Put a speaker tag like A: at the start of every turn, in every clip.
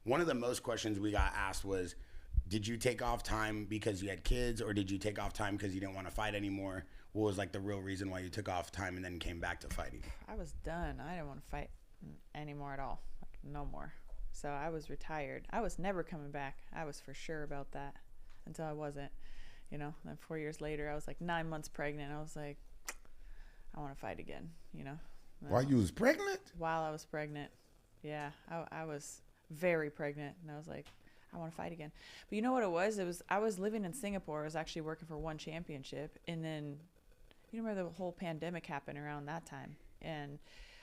A: One of the most questions we got asked was, did you take off time because you had kids, or did you take off time because you didn't want to fight anymore? What was like the real reason why you took off time and then came back to fighting?
B: I was done. I didn't want to fight anymore at all. Like, no more. So I was retired. I was never coming back. I was for sure about that until I wasn't. You know, then 4 years later, I was like 9 months pregnant. I was like, I want to fight again, you know.
C: While you was pregnant?
B: While I was pregnant. Yeah, I was very pregnant, and I was like, I want to fight again. But you know what it was? I was living in Singapore. I was actually working for one championship, and then you remember the whole pandemic happened around that time. And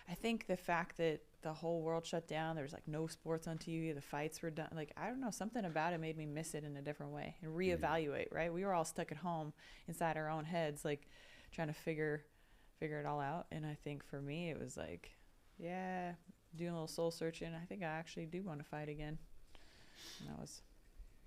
B: I think the fact that the whole world shut down, there was like no sports on TV, the fights were done. Like, I don't know, something about it made me miss it in a different way and reevaluate, right? We were all stuck at home inside our own heads, like trying to figure it all out. And I think for me, it was like, yeah, doing a little soul searching. I think I actually do want to fight again. And that was.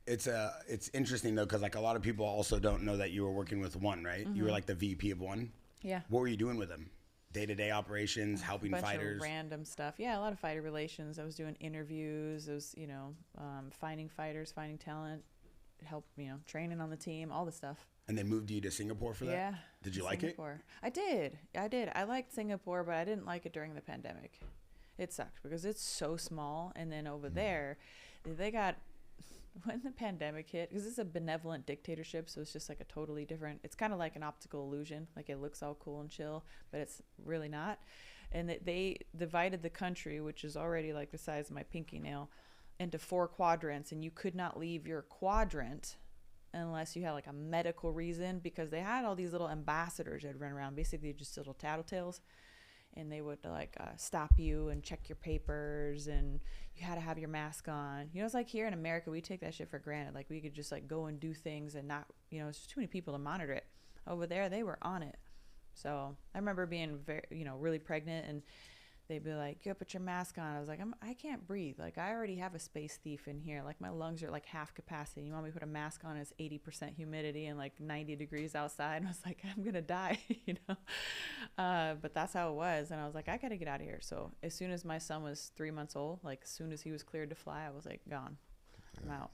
A: It's interesting though, because like a lot of people also don't know that you were working with One, right? You were like the VP of One.
B: Yeah.
A: What were you doing with them? Day-to-day operations, helping
B: bunch
A: fighters?
B: Of random stuff. Yeah, a lot of fighter relations. I was doing interviews. I was, finding fighters, finding talent, training on the team, all the stuff.
A: And they moved you to Singapore for that?
B: Yeah.
A: Did you like it?
B: I did. I liked Singapore, but I didn't like it during the pandemic. It sucked because it's so small. And then over there, they got, when the pandemic hit, because it's a benevolent dictatorship, so it's just like a totally different, it's kind of like an optical illusion. Like it looks all cool and chill, but it's really not. And they divided the country, which is already like the size of my pinky nail, into 4 quadrants. And you could not leave your quadrant unless you had like a medical reason, because they had all these little ambassadors that run around, basically just little tattletales, and they would like stop you and check your papers, and you had to have your mask on. It's like here in America, we take that shit for granted. Like we could just like go and do things and not, it's just too many people to monitor it. Over there, they were on it. So I remember being very, really pregnant, and they'd be like, "You put your mask on." I was like, I can't breathe. Like I already have a space thief in here. Like my lungs are like half capacity. You want me to put a mask on? It's 80% humidity and like 90 degrees outside. And I was like, I'm gonna die, But that's how it was. And I was like, I gotta get out of here. So as soon as my son was 3 months old, like as soon as he was cleared to fly, I was like, gone. I'm out.